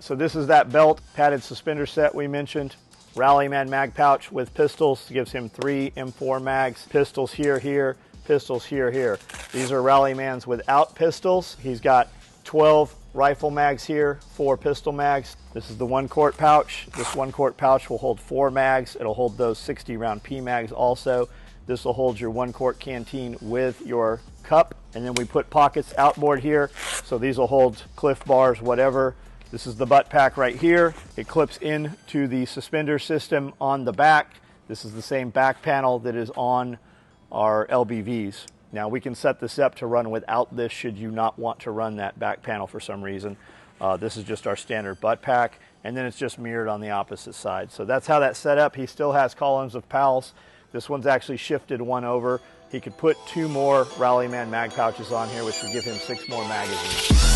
So this is that belt padded suspender set we mentioned. Rallyman mag pouch with pistols, gives him 3 M4 mags. Pistols here, pistols here. These are Rallymans without pistols. He's got 12 rifle mags here, 4 pistol mags. This is the 1-quart pouch. This 1-quart pouch will hold 4 mags. It'll hold those 60-round P mags also. This will hold your 1-quart canteen with your cup. And then we put pockets outboard here. So these will hold Cliff Bars, whatever. This is the Buttpack right here. It clips into the suspender system on the back. This is the same back panel that is on our LBVs. Now we can set this up to run without this should you not want to run that back panel for some reason. This is just our standard Buttpack, and then it's just mirrored on the opposite side. So that's how that's set up. He still has columns of pals. This one's actually shifted one over. He could put 2 more Rallyman mag pouches on here, which would give him 6 more magazines.